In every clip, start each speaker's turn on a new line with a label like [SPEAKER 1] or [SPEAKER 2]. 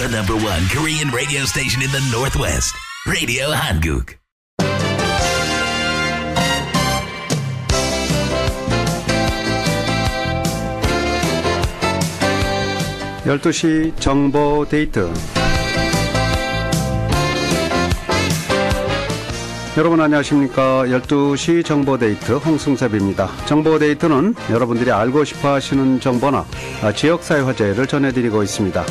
[SPEAKER 1] The number one Korean radio station in the Northwest, Radio Hanguk.
[SPEAKER 2] (12시) 정보 데이트. 여러분 안녕하십니까. 12시 정보데이트 홍승섭입니다. 정보데이트는 여러분들이 알고 싶어 하시는 정보나 지역사회 화제를 전해드리고 있습니다.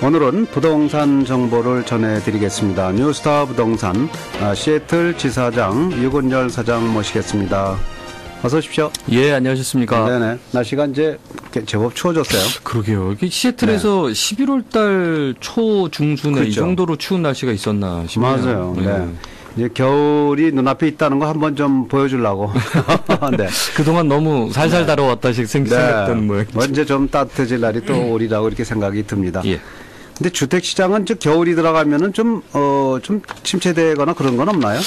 [SPEAKER 2] 오늘은 부동산 정보를 전해드리겠습니다. 뉴스타 부동산 시애틀 지사장 유근열 사장 모시겠습니다. 어서 오십시오.
[SPEAKER 3] 예, 안녕하셨습니까.
[SPEAKER 2] 네네. 날씨가 이제 제법 추워졌어요.
[SPEAKER 3] 그러게요. 시애틀에서 네. 11월 달 초 중순에 그렇죠. 이 정도로 추운 날씨가 있었나 싶네요.
[SPEAKER 2] 맞아요. 네. 이제 겨울이 눈앞에 있다는 거 한번 좀 보여주려고. 네.
[SPEAKER 3] 그동안 너무 살살 달아왔다식 생각했던 모양.
[SPEAKER 2] 언제 좀 따뜻해질 날이 또 오리라고 이렇게 생각이 듭니다.
[SPEAKER 3] 예.
[SPEAKER 2] 근데 주택시장은 겨울이 들어가면은 좀 침체되거나 그런 건 없나요?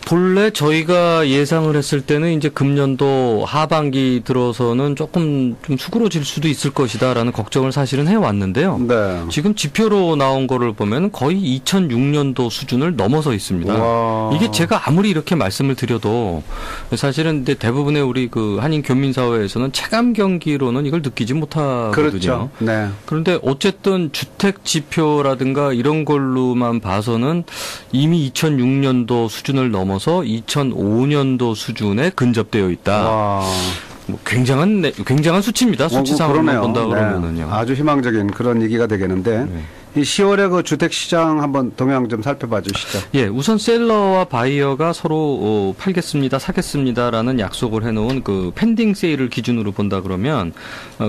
[SPEAKER 3] 본래 저희가 예상을 했을 때는 이제 금년도 하반기 들어서는 조금 좀 수그러질 수도 있을 것이다라는 걱정을 사실은 해왔는데요.
[SPEAKER 2] 네.
[SPEAKER 3] 지금 지표로 나온 거를 보면 거의 2006년도 수준을 넘어서 있습니다. 와. 이게 제가 아무리 이렇게 말씀을 드려도 사실은 대부분의 우리 그 한인 교민사회에서는 체감 경기로는 이걸 느끼지 못하거든요.
[SPEAKER 2] 그렇죠. 네.
[SPEAKER 3] 그런데 어쨌든 주택 지표라든가 이런 걸로만 봐서는 이미 2006년도 수준을 넘어 2005년도 수준에 근접되어 있다. 뭐 굉장한 수치입니다. 수치상으로만 본다 그러면은요.
[SPEAKER 2] 네. 아주 희망적인 그런 얘기가 되겠는데. 네. 이 10월에 그 주택시장 한번 동향 좀 살펴봐 주시죠.
[SPEAKER 3] 예, 우선 셀러와 바이어가 서로 팔겠습니다, 사겠습니다라는 약속을 해놓은 그 펜딩 세일을 기준으로 본다 그러면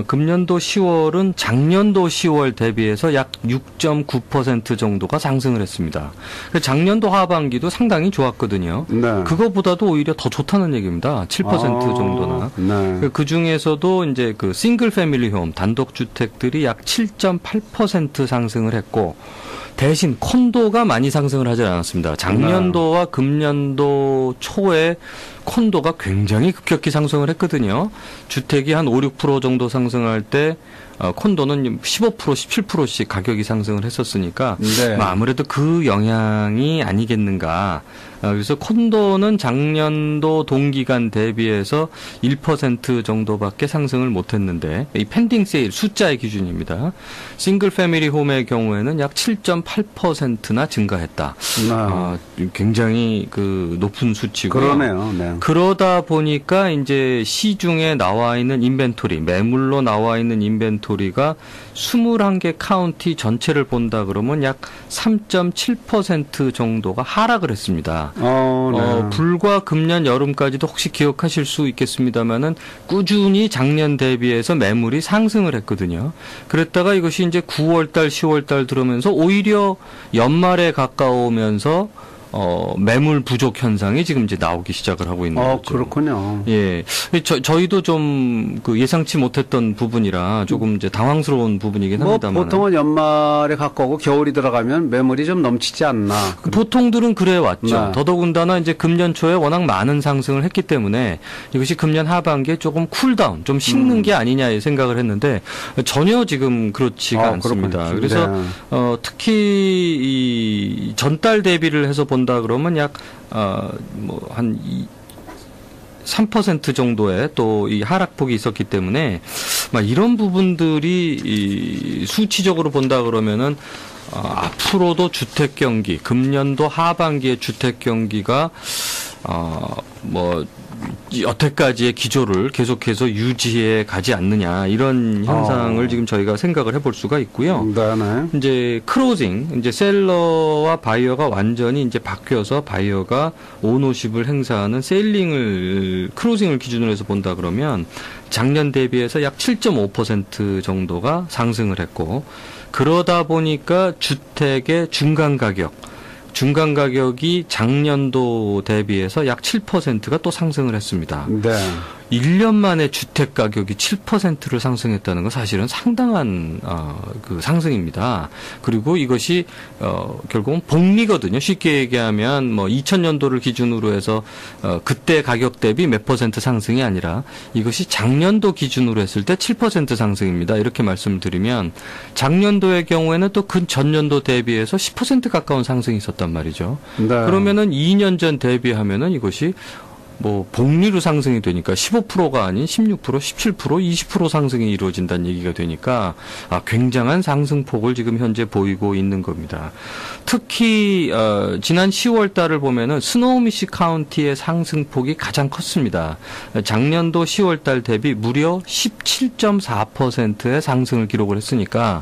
[SPEAKER 3] 금년도 10월은 작년도 10월 대비해서 약 6.9% 정도가 상승을 했습니다. 작년도 하반기도 상당히 좋았거든요. 네. 그거보다도 오히려 더 좋다는 얘기입니다. 7% 정도나. 네. 그 중에서도 이제 그 싱글 패밀리 홈 단독 주택들이 약 7.8% 상승을 했고 대신 콘도가 많이 상승을 하지 않았습니다. 작년도와 금년도 초에 콘도가 굉장히 급격히 상승을 했거든요. 주택이 한 5, 6% 정도 상승할 때 콘도는 15%, 17%씩 가격이 상승을 했었으니까 네. 아무래도 그 영향이 아니겠는가. 그래서 콘도는 작년도 동기간 대비해서 1% 정도밖에 상승을 못했는데 이 펜딩 세일 숫자의 기준입니다. 싱글 패밀리 홈의 경우에는 약 7.8%나 증가했다. 굉장히 그 높은 수치고요.
[SPEAKER 2] 그러네요. 네.
[SPEAKER 3] 그러다 보니까 이제 시중에 나와 있는 인벤토리, 매물로 나와 있는 인벤토리가 21개 카운티 전체를 본다 그러면 약 3.7% 정도가 하락을 했습니다.
[SPEAKER 2] 네.
[SPEAKER 3] 불과 금년 여름까지도 혹시 기억하실 수 있겠습니다만은 꾸준히 작년 대비해서 매물이 상승을 했거든요. 그랬다가 이것이 이제 9월달, 10월달 들어오면서 오히려 연말에 가까우면서 매물 부족 현상이 지금 이제 나오기 시작을 하고 있는 거죠.
[SPEAKER 2] 그렇군요.
[SPEAKER 3] 예. 저희도 좀 그 예상치 못했던 부분이라 조금 이제 당황스러운 부분이긴 합니다만.
[SPEAKER 2] 보통은 연말에 가까우고 겨울이 들어가면 매물이 좀 넘치지 않나.
[SPEAKER 3] 보통들은 그래 왔죠.
[SPEAKER 2] 네.
[SPEAKER 3] 더더군다나 이제 금년 초에 워낙 많은 상승을 했기 때문에 이것이 금년 하반기에 조금 쿨다운, 좀 식는 게 아니냐 생각을 했는데 전혀 지금 그렇지가 않습니다.
[SPEAKER 2] 그렇군요.
[SPEAKER 3] 그래서
[SPEAKER 2] 네.
[SPEAKER 3] 특히 이 전달 대비를 해서 본다 그러면 약 한 3% 정도의 또 이 하락폭이 있었기 때문에 이런 부분들이 수치적으로 본다 그러면은 앞으로도 주택 경기, 금년도 하반기의 주택 경기가 여태까지의 기조를 계속해서 유지해 가지 않느냐 이런 현상을 지금 저희가 생각을 해볼 수가 있고요.
[SPEAKER 2] 네네.
[SPEAKER 3] 이제 크로징, 이제 셀러와 바이어가 완전히 이제 바뀌어서 바이어가 오너십을 행사하는 크로징을 기준으로 해서 본다 그러면 작년 대비해서 약 7.5% 정도가 상승을 했고 그러다 보니까 주택의 중간 가격이 작년도 대비해서 약 7%가 또 상승을 했습니다.
[SPEAKER 2] 네.
[SPEAKER 3] 1년 만에 주택 가격이 7%를 상승했다는 건 사실은 상당한 그 상승입니다. 그리고 이것이 결국은 복리거든요. 쉽게 얘기하면 뭐 2000년도를 기준으로 해서 그때 가격 대비 몇 퍼센트 상승이 아니라 이것이 작년도 기준으로 했을 때 7% 상승입니다. 이렇게 말씀을 드리면 작년도의 경우에는 또 그 전년도 대비해서 10% 가까운 상승이 있었단 말이죠.
[SPEAKER 2] 네.
[SPEAKER 3] 그러면은 2년 전 대비하면은 이것이 뭐 복리로 상승이 되니까 15%가 아닌 16%, 17%, 20% 상승이 이루어진다는 얘기가 되니까 굉장한 상승폭을 지금 현재 보이고 있는 겁니다. 특히 지난 10월 달을 보면은 스노우미시 카운티의 상승폭이 가장 컸습니다. 작년도 10월 달 대비 무려 17.4%의 상승을 기록을 했으니까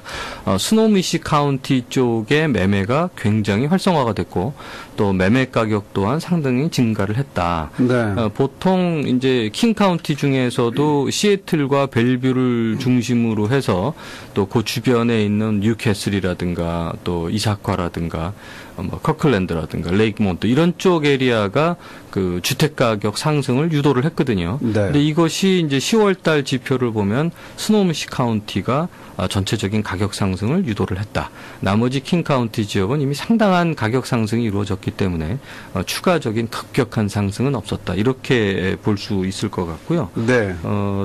[SPEAKER 3] 스노우미시 카운티 쪽의 매매가 굉장히 활성화가 됐고 또 매매 가격 또한 상당히 증가를 했다.
[SPEAKER 2] 네.
[SPEAKER 3] 보통 이제 킹 카운티 중에서도 시애틀과 벨뷰를 중심으로 해서 또 그 주변에 있는 뉴캐슬이라든가 또 이사카라든가 뭐 커클랜드라든가 레이크몬트 이런 쪽 에리아가 그 주택 가격 상승을 유도를 했거든요.
[SPEAKER 2] 네.
[SPEAKER 3] 근데 이것이 이제 10월 달 지표를 보면 스노우미시 카운티가 전체적인 가격 상승을 유도를 했다. 나머지 킹 카운티 지역은 이미 상당한 가격 상승이 이루어졌기 때문에 추가적인 급격한 상승은 없었다. 이렇게 볼 수 있을 것 같고요.
[SPEAKER 2] 네.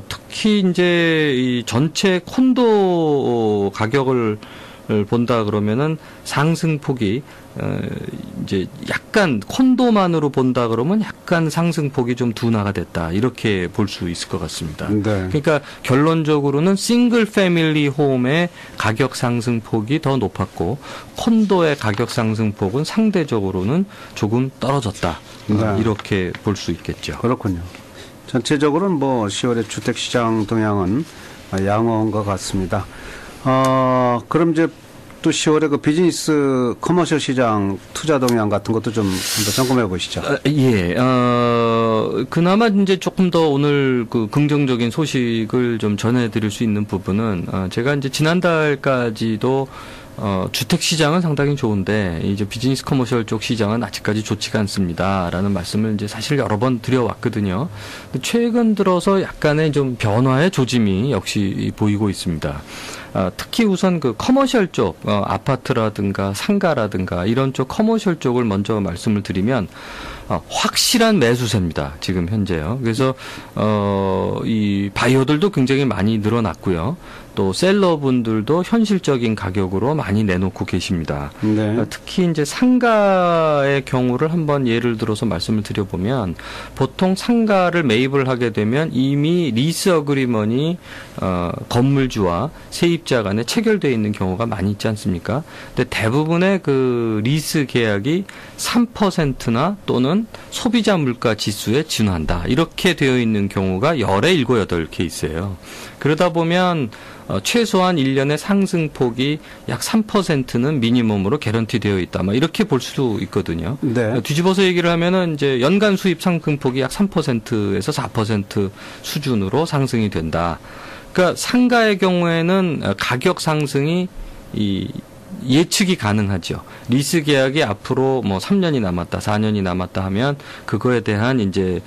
[SPEAKER 3] 특히 이제 이 전체 콘도 가격을 본다 그러면은 상승폭이 이제 약간 콘도만으로 본다 그러면 약간 상승폭이 좀 둔화가 됐다 이렇게 볼 수 있을 것 같습니다.
[SPEAKER 2] 네.
[SPEAKER 3] 그러니까 결론적으로는 싱글 패밀리 홈의 가격 상승폭이 더 높았고 콘도의 가격 상승폭은 상대적으로는 조금 떨어졌다.
[SPEAKER 2] 네.
[SPEAKER 3] 이렇게 볼 수 있겠죠.
[SPEAKER 2] 그렇군요. 전체적으로는 뭐 10월의 주택시장 동향은 양호한 것 같습니다. 그럼 이제 또 10월에 그 비즈니스 커머셜 시장 투자 동향 같은 것도 좀 한번 점검해 보시죠.
[SPEAKER 3] 예. 그나마 이제 조금 더 오늘 그 긍정적인 소식을 좀 전해드릴 수 있는 부분은 제가 이제 지난달까지도 주택 시장은 상당히 좋은데 이제 비즈니스 커머셜 쪽 시장은 아직까지 좋지가 않습니다라는 말씀을 이제 사실 여러 번 드려왔거든요. 최근 들어서 약간의 좀 변화의 조짐이 역시 보이고 있습니다. 특히 우선 그 커머셜 쪽 아파트라든가 상가라든가 이런 쪽 커머셜 쪽을 먼저 말씀을 드리면 확실한 매수세입니다. 지금 현재요. 그래서 이 바이어들도 굉장히 많이 늘어났고요. 또 셀러분들도 현실적인 가격으로 많이 내놓고 계십니다.
[SPEAKER 2] 네.
[SPEAKER 3] 특히 이제 상가의 경우를 한번 예를 들어서 말씀을 드려보면 보통 상가를 매입을 하게 되면 이미 리스 어그리먼이 건물주와 세입자 간에 체결되어 있는 경우가 많이 있지 않습니까? 근데 대부분의 그 리스 계약이 3%나 또는 소비자 물가 지수에 준한다. 이렇게 되어 있는 경우가 열에 7, 8케이스예요. 그러다 보면 최소한 1년의 상승폭이 약 3%는 미니멈으로 개런티 되어 있다. 막 이렇게 볼 수 있거든요.
[SPEAKER 2] 네.
[SPEAKER 3] 뒤집어서 얘기를 하면은 이제 연간 수입 상승폭이 약 3%에서 4% 수준으로 상승이 된다. 그러니까 상가의 경우에는 가격 상승이 예측이 가능하죠. 리스 계약이 앞으로 뭐 3년이 남았다, 4년이 남았다 하면 그거에 대한 이제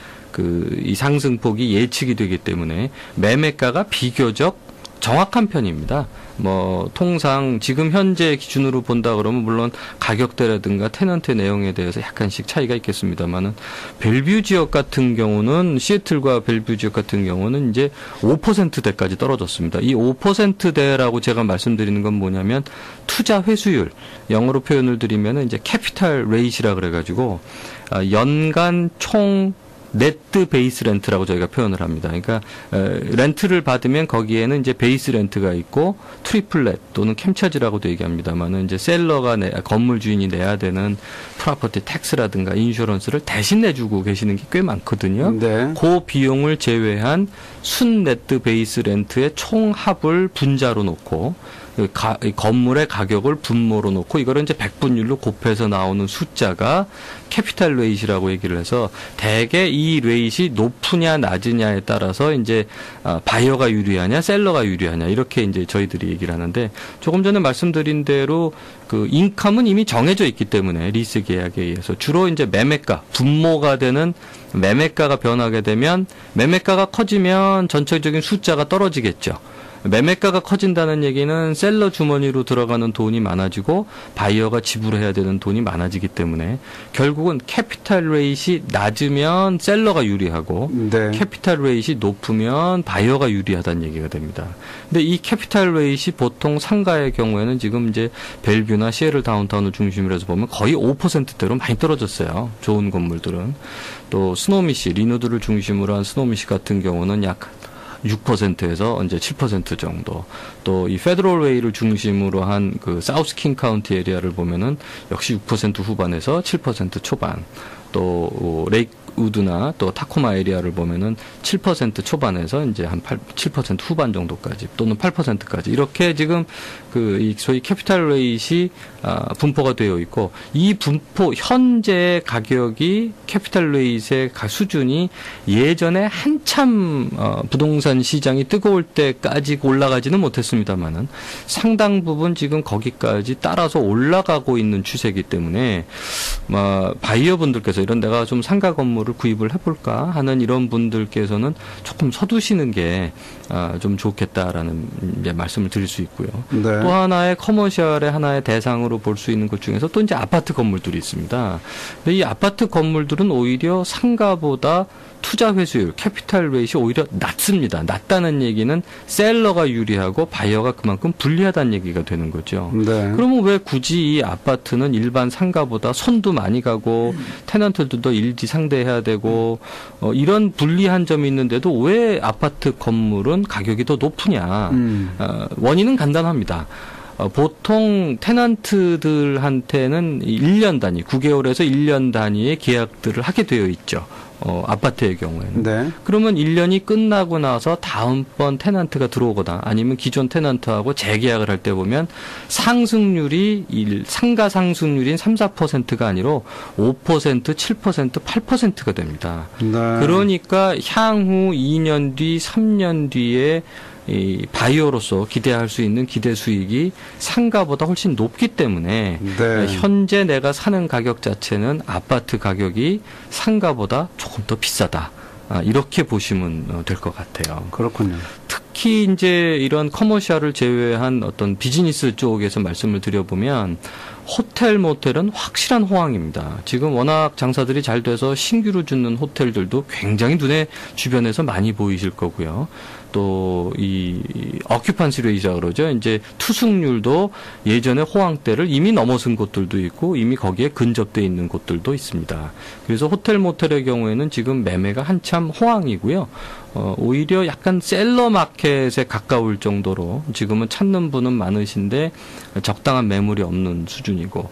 [SPEAKER 3] 이 상승폭이 예측이 되기 때문에 매매가가 비교적 정확한 편입니다. 뭐 통상 지금 현재 기준으로 본다 그러면 물론 가격대라든가 테넌트 내용에 대해서 약간씩 차이가 있겠습니다만은 벨뷰 지역 같은 경우는 시애틀과 벨뷰 지역 같은 경우는 이제 5%대까지 떨어졌습니다. 이 5%대라고 제가 말씀드리는 건 뭐냐면 투자 회수율, 영어로 표현을 드리면은 이제 캐피탈 레이시라 그래가지고 연간 총 네트 베이스 렌트라고 저희가 표현을 합니다. 그러니까 렌트를 받으면 거기에는 이제 베이스 렌트가 있고 트리플렛 또는 캠차지라고도 얘기합니다만은 이제 셀러가 건물 주인이 내야 되는 프로퍼티 텍스라든가 인슈런스를 대신 내주고 계시는 게 꽤 많거든요.
[SPEAKER 2] 네.
[SPEAKER 3] 그 비용을 제외한 순 네트 베이스 렌트의 총 합을 분자로 놓고 이 건물의 가격을 분모로 놓고 이거를 이제 백분율로 곱해서 나오는 숫자가 캐피탈 레이시라고 얘기를 해서 대개 이 레이시 높으냐 낮으냐에 따라서 이제 바이어가 유리하냐 셀러가 유리하냐 이렇게 이제 저희들이 얘기를 하는데 조금 전에 말씀드린 대로 그 인컴은 이미 정해져 있기 때문에 리스 계약에 의해서 주로 이제 매매가 분모가 되는 매매가가 변하게 되면 매매가가 커지면 전체적인 숫자가 떨어지겠죠. 매매가가 커진다는 얘기는 셀러 주머니로 들어가는 돈이 많아지고 바이어가 지불해야 되는 돈이 많아지기 때문에 결국은 캐피탈 레이시 낮으면 셀러가 유리하고
[SPEAKER 2] 네.
[SPEAKER 3] 캐피탈 레이시 높으면 바이어가 유리하다는 얘기가 됩니다. 근데 이 캐피탈 레이시 보통 상가의 경우에는 지금 이제 벨뷰나 시애틀 다운타운을 중심으로 해서 보면 거의 5%대로 많이 떨어졌어요. 좋은 건물들은. 또 스노미시, 리노드를 중심으로 한 스노미시 같은 경우는 약 6%에서 이제 7% 정도. 또 이 페더럴웨이를 중심으로 한 그 사우스 킹 카운티 에리아를 보면은 역시 6% 후반에서 7% 초반. 또 레이크우드나 또 타코마 에리아를 보면은 7% 초반에서 이제 한 7% 후반 정도까지 또는 8%까지 이렇게 지금 그 이 소위 캐피탈 레이시 분포가 되어 있고 이 분포 현재 가격이 캐피탈 레이트의 수준이 예전에 한참 부동산 시장이 뜨거울 때까지 올라가지는 못했습니다만은 상당 부분 지금 거기까지 따라서 올라가고 있는 추세이기 때문에 바이어분들께서 이런 내가 좀 상가 건물을 구입을 해볼까 하는 이런 분들께서는 조금 서두시는 게 좀 좋겠다라는 말씀을 드릴 수 있고요.
[SPEAKER 2] 네.
[SPEAKER 3] 또 하나의 커머셜의 하나의 대상으로 볼 수 있는 것 중에서 또 이제 아파트 건물들이 있습니다. 근데 이 아파트 건물들은 오히려 상가보다 투자 회수율, 캐피탈 레이시 오히려 낮습니다. 낮다는 얘기는 셀러가 유리하고 바이어가 그만큼 불리하다는 얘기가 되는 거죠.
[SPEAKER 2] 네.
[SPEAKER 3] 그러면 왜 굳이 이 아파트는 일반 상가보다 손도 많이 가고 테넌트들도 일지 상대해야 되고 이런 불리한 점이 있는데도 왜 아파트 건물은 가격이 더 높으냐. 원인은 간단합니다. 보통 테넌트들한테는 1년 단위, 9개월에서 1년 단위의 계약들을 하게 되어 있죠. 아파트의 경우에는. 네. 그러면 1년이 끝나고 나서 다음번 테넌트가 들어오거나 아니면 기존 테넌트하고 재계약을 할 때 보면 상승률이 상가 상승률인 3, 4%가 아니라 5%, 7%, 8%가 됩니다. 네. 그러니까 향후 2년 뒤, 3년 뒤에 이 바이오로서 기대할 수 있는 기대 수익이 상가보다 훨씬 높기 때문에 네. 현재 내가 사는 가격 자체는 아파트 가격이 상가보다 조금 더 비싸다. 이렇게 보시면 될 것 같아요.
[SPEAKER 2] 그렇군요.
[SPEAKER 3] 특히 이제 이런 커머셜을 제외한 어떤 비즈니스 쪽에서 말씀을 드려보면 호텔, 모텔은 확실한 호황입니다. 지금 워낙 장사들이 잘 돼서 신규로 짓는 호텔들도 굉장히 눈에 주변에서 많이 보이실 거고요. 또 이 어큐판시 레이자 그러죠. 이제 투숙률도 예전에 호황 때를 이미 넘어선 곳들도 있고 이미 거기에 근접돼 있는 곳들도 있습니다. 그래서 호텔, 모텔의 경우에는 지금 매매가 한참 호황이고요. 오히려 약간 셀러 마켓에 가까울 정도로 지금은 찾는 분은 많으신데 적당한 매물이 없는 수준이고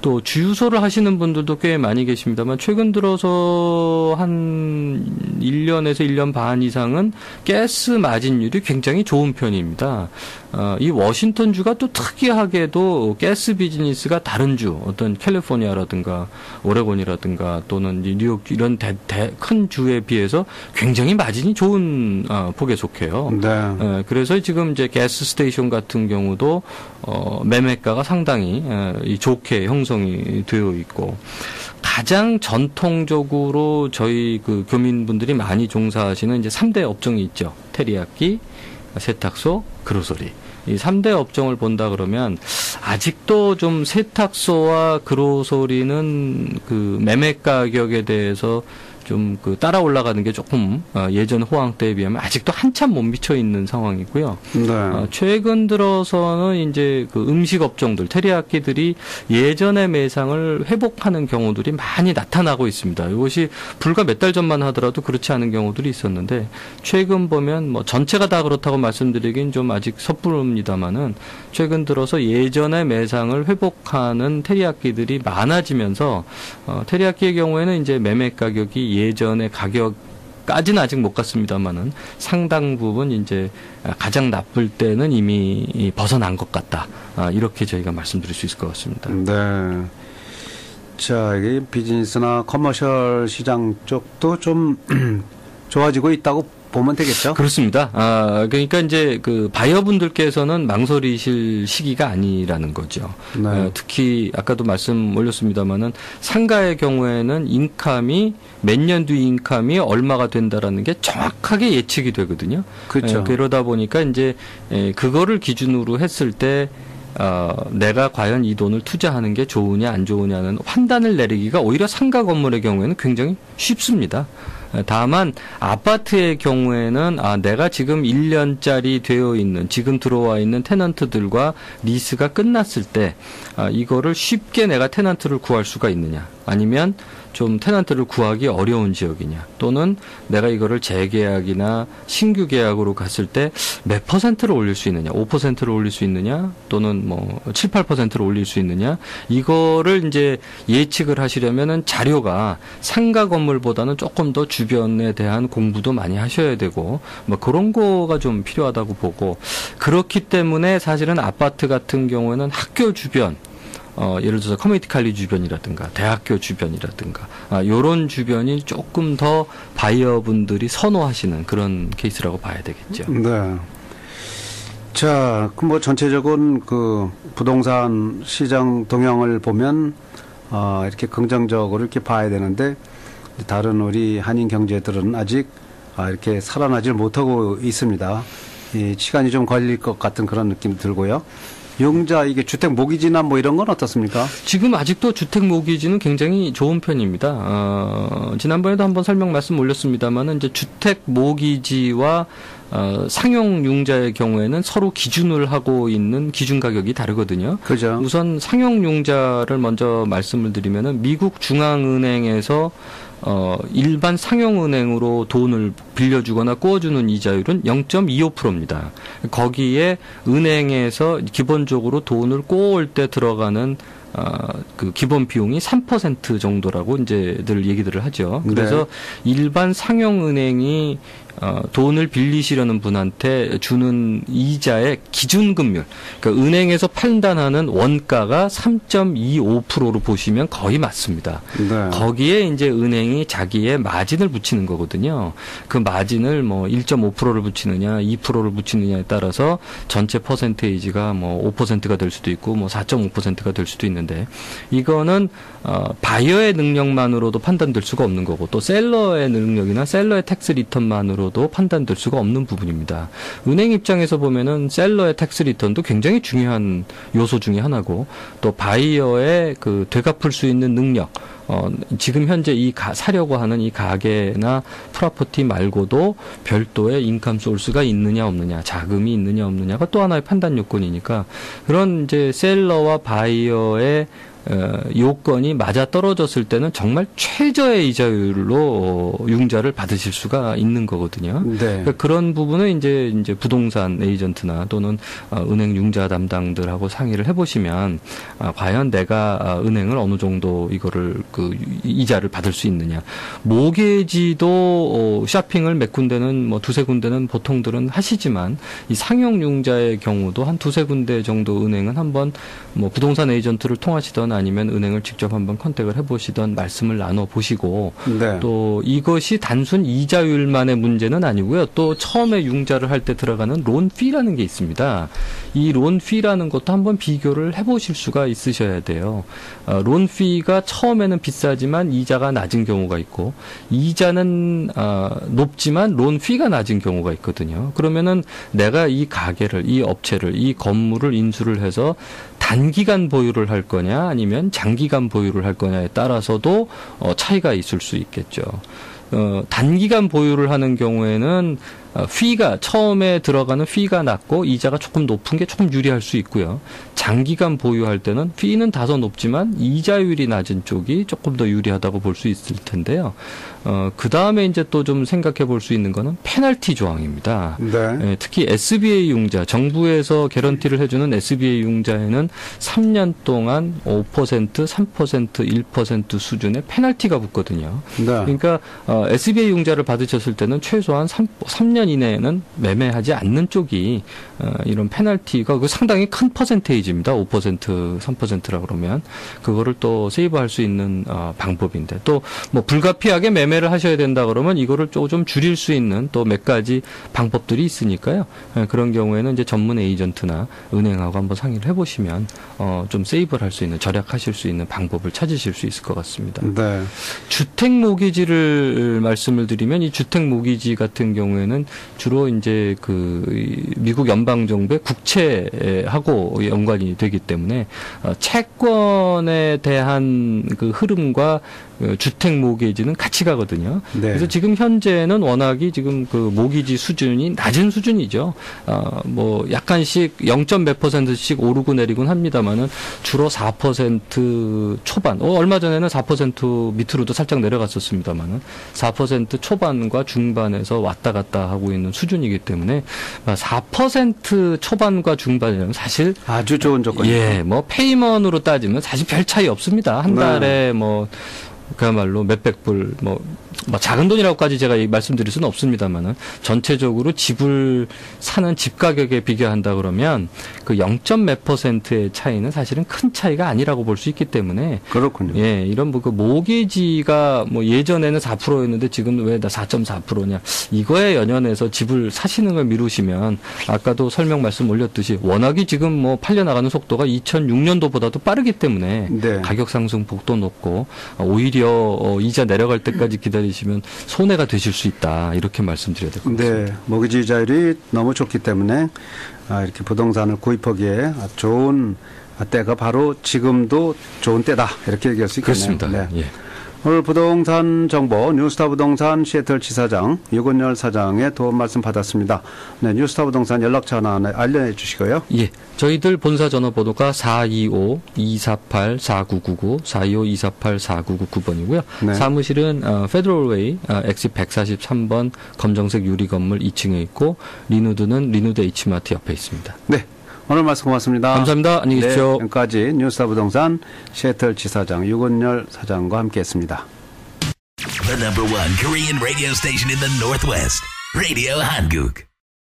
[SPEAKER 3] 또 주유소를 하시는 분들도 꽤 많이 계십니다만 최근 들어서 한 1년에서 1년 반 이상은 가스 마진율이 굉장히 좋은 편입니다. 이 워싱턴주가 또 특이하게도 가스 비즈니스가 다른 주, 어떤 캘리포니아라든가 오레곤이라든가 또는 뉴욕 이런 큰 주에 비해서 굉장히 마진이 좋은 폭에 속해요. 네. 그래서 지금 이제 가스 스테이션 같은 경우도 매매가가 상당히 좋게 형성이 되어 있고 가장 전통적으로 저희 그 교민분들이 많이 종사하시는 이제 3대 업종이 있죠. 테리야끼, 세탁소, 그로서리. 이 3대 업종을 본다 그러면 아직도 좀 세탁소와 그로서리는 그 매매 가격에 대해서 좀 그 따라 올라가는 게 조금 예전 호황 때에 비하면 아직도 한참 못 미쳐 있는 상황이고요. 네. 최근 들어서는 이제 그 음식 업종들, 테리야끼들이 예전의 매상을 회복하는 경우들이 많이 나타나고 있습니다. 이것이 불과 몇 달 전만 하더라도 그렇지 않은 경우들이 있었는데 최근 보면 뭐 전체가 다 그렇다고 말씀드리긴 좀 아직 섣부릅니다만은 최근 들어서 예전의 매상을 회복하는 테리야끼들이 많아지면서 테리야끼의 경우에는 이제 매매 가격이 예전의 가격 까지는 아직 못 갔습니다만은 상당 부분 이제 가장 나쁠 때는 이미 벗어난 것 같다. 이렇게 저희가 말씀드릴 수 있을 것 같습니다.
[SPEAKER 2] 네. 자, 이게 비즈니스나 커머셜 시장 쪽도 좀 좋아지고 있다고 보면 되겠죠?
[SPEAKER 3] 그렇습니다. 그러니까 이제 그 바이어분들께서는 망설이실 시기가 아니라는 거죠.
[SPEAKER 2] 네.
[SPEAKER 3] 특히 아까도 말씀 올렸습니다마는 상가의 경우에는 인감이 몇 년 뒤 인감이 얼마가 된다라는 게 정확하게 예측이 되거든요.
[SPEAKER 2] 그렇죠.
[SPEAKER 3] 그러다 보니까 이제 그거를 기준으로 했을 때 내가 과연 이 돈을 투자하는 게 좋으냐 안 좋으냐는 판단을 내리기가 오히려 상가 건물의 경우에는 굉장히 쉽습니다. 다만 아파트의 경우에는 내가 지금 1년짜리 되어 있는 지금 들어와 있는 테넌트들과 리스가 끝났을 때 이거를 쉽게 내가 테넌트를 구할 수가 있느냐 아니면 좀 테넌트를 구하기 어려운 지역이냐 또는 내가 이거를 재계약이나 신규 계약으로 갔을 때 몇 퍼센트를 올릴 수 있느냐 5%를 올릴 수 있느냐 또는 뭐 7, 8%를 올릴 수 있느냐 이거를 이제 예측을 하시려면은 자료가 상가 건물보다는 조금 더 주변에 대한 공부도 많이 하셔야 되고 뭐 그런 거가 좀 필요하다고 보고 그렇기 때문에 사실은 아파트 같은 경우에는 학교 주변 예를 들어서 커뮤니티 칼리지 주변이라든가 대학교 주변이라든가 요런 주변이 조금 더 바이어분들이 선호하시는 그런 케이스라고 봐야 되겠죠.
[SPEAKER 2] 네. 자, 뭐 전체적인 그 부동산 시장 동향을 보면 이렇게 긍정적으로 이렇게 봐야 되는데 다른 우리 한인 경제들은 아직 이렇게 살아나질 못하고 있습니다. 이 시간이 좀 걸릴 것 같은 그런 느낌 들고요. 융자 이게 주택 모기지나 뭐 이런 건 어떻습니까?
[SPEAKER 3] 지금 아직도 주택 모기지는 굉장히 좋은 편입니다. 지난번에도 한번 설명 말씀 올렸습니다만은 이제 주택 모기지와 상용 융자의 경우에는 서로 기준을 하고 있는 기준 가격이 다르거든요.
[SPEAKER 2] 그죠.
[SPEAKER 3] 우선 상용 융자를 먼저 말씀을 드리면은 미국 중앙은행에서 일반 상용은행으로 돈을 빌려주거나 꾸어주는 이자율은 0.25%입니다. 거기에 은행에서 기본적으로 돈을 꾸어올 때 들어가는 그 기본 비용이 3% 정도라고 이제 늘 얘기들을 하죠. 그래서 네. 일반 상용은행이 돈을 빌리시려는 분한테 주는 이자의 기준금률, 그러니까 은행에서 판단하는 원가가 3.25%로 보시면 거의 맞습니다. 네. 거기에 이제 은행이 자기의 마진을 붙이는 거거든요. 그 마진을 뭐 1.5%를 붙이느냐, 2%를 붙이느냐에 따라서 전체 퍼센테이지가 뭐 5%가 될 수도 있고, 뭐 4.5%가 될 수도 있는데, 이거는 바이어의 능력만으로도 판단될 수가 없는 거고, 또 셀러의 능력이나 셀러의 텍스 리턴만으로도 판단될 수가 없는 부분입니다. 은행 입장에서 보면은 셀러의 텍스 리턴도 굉장히 중요한 요소 중에 하나고 또 바이어의 그 되갚을 수 있는 능력 지금 현재 사려고 하는 이 가게나 프로퍼티 말고도 별도의 인컴 소스가 있느냐 없느냐 자금이 있느냐 없느냐가 또 하나의 판단 요건이니까 그런 이제 셀러와 바이어의 요건이 맞아 떨어졌을 때는 정말 최저의 이자율로 융자를 받으실 수가 있는 거거든요. 네. 그러니까 그런 부분은 이제 부동산 에이전트나 또는 은행 융자 담당들하고 상의를 해보시면 과연 내가 은행을 어느 정도 이거를 그 이자를 받을 수 있느냐. 모게지도 쇼핑을 몇 군데는 뭐 두세 군데는 보통들은 하시지만 이 상용 융자의 경우도 한 두세 군데 정도 은행은 한번 뭐 부동산 에이전트를 통하시던 아니면 은행을 직접 한번 컨택을 해보시던 말씀을 나눠보시고 네. 또 이것이 단순 이자율만의 문제는 아니고요. 또 처음에 융자를 할 때 들어가는 론피라는 게 있습니다. 이 론피라는 것도 한번 비교를 해보실 수가 있으셔야 돼요. 론피가 처음에는 비싸지만 이자가 낮은 경우가 있고 이자는 높지만 론피가 낮은 경우가 있거든요. 그러면은 내가 이 가게를, 이 업체를, 이 건물을 인수를 해서 단기간 보유를 할 거냐 아니면 장기간 보유를 할 거냐에 따라서도 차이가 있을 수 있겠죠. 단기간 보유를 하는 경우에는 피가 처음에 들어가는 피가 낮고 이자가 조금 높은 게 조금 유리할 수 있고요. 장기간 보유할 때는 피는 다소 높지만 이자율이 낮은 쪽이 조금 더 유리하다고 볼 수 있을 텐데요. 그 다음에 이제 또 좀 생각해 볼 수 있는 거는 페널티 조항입니다.
[SPEAKER 2] 네.
[SPEAKER 3] 특히 SBA 융자, 정부에서 개런티를 해주는 SBA 융자에는 3년 동안 5%, 3%, 1% 수준의 페널티가 붙거든요.
[SPEAKER 2] 네.
[SPEAKER 3] 그러니까 SBA 융자를 받으셨을 때는 최소한 3년 이내에는 매매하지 않는 쪽이 이런 페널티가 상당히 큰 퍼센테이지입니다. 5%, 3%라 그러면 그거를 또 세이브할 수 있는 방법인데 또 뭐 불가피하게 매매를 하셔야 된다 그러면 이거를 좀 줄일 수 있는 또 몇 가지 방법들이 있으니까요. 그런 경우에는 이제 전문 에이전트나 은행하고 한번 상의를 해보시면 좀 세이브를 할 수 있는 절약하실 수 있는 방법을 찾으실 수 있을 것 같습니다.
[SPEAKER 2] 네.
[SPEAKER 3] 주택 모기지를 말씀을 드리면 이 주택 모기지 같은 경우에는 주로 이제 그 미국 연방 정부의 국채하고 연관이 되기 때문에 채권에 대한 그 흐름과 주택 모기지는 같이 가거든요.
[SPEAKER 2] 네.
[SPEAKER 3] 그래서 지금 현재는 워낙이 지금 그 모기지 수준이 낮은 수준이죠. 뭐 약간씩 0.몇 %씩 오르고 내리곤 합니다만은 주로 4% 초반. 얼마 전에는 4% 밑으로도 살짝 내려갔었습니다만은 4% 초반과 중반에서 왔다 갔다 하고 있는 수준이기 때문에 4% 초반과 중반이라면 사실
[SPEAKER 2] 아주 좋은 조건이죠.
[SPEAKER 3] 예, 뭐 페이먼으로 따지면 사실 별 차이 없습니다. 한 달에 뭐 그야말로 몇백 불, 뭐 작은 돈이라고까지 제가 말씀드릴 수는 없습니다만은 전체적으로 집을 사는 집 가격에 비교한다 그러면 그 0.몇 %의 차이는 사실은 큰 차이가 아니라고 볼 수 있기 때문에
[SPEAKER 2] 그렇군요.
[SPEAKER 3] 예, 이런 뭐 그 모기지가 뭐 예전에는 4%였는데 지금 왜 다 4.4%냐 이거에 연연해서 집을 사시는 걸 미루시면 아까도 설명 말씀 올렸듯이 워낙에 지금 뭐 팔려나가는 속도가 2006년도보다도 빠르기 때문에
[SPEAKER 2] 네.
[SPEAKER 3] 가격 상승폭도 높고 오히려 이자 내려갈 때까지 기다리시면 손해가 되실 수 있다 이렇게 말씀드려야 될 것 같습니다.
[SPEAKER 2] 네, 모기지 이자율이 너무 좋기 때문에 이렇게 부동산을 구입하기에 좋은 때가 바로 지금도 좋은 때다 이렇게 얘기할 수 있겠네요.
[SPEAKER 3] 그렇습니다.
[SPEAKER 2] 네.
[SPEAKER 3] 예.
[SPEAKER 2] 오늘 부동산 정보 뉴스타 부동산 시애틀 지사장 유건열 사장의 도움 말씀 받았습니다. 네, 뉴스타 부동산 연락처 하나 알려해 주시고요.
[SPEAKER 3] 예. 저희들 본사 전화번호가 425-248-4999, 425-248-4999번이고요.
[SPEAKER 2] 네.
[SPEAKER 3] 사무실은 페더럴웨이 엑시 143번 검정색 유리 건물 2층에 있고 리누드는 리누드 H마트 옆에 있습니다.
[SPEAKER 2] 네. 오늘 말씀 고맙습니다.
[SPEAKER 3] 감사합니다. 안녕히 계십시오.
[SPEAKER 2] 네, 지금까지 뉴스타 부동산 시애틀 지사장 유건열 사장과 함께했습니다.
[SPEAKER 1] The #1 Korean radio station in the Northwest, Radio Hanguk.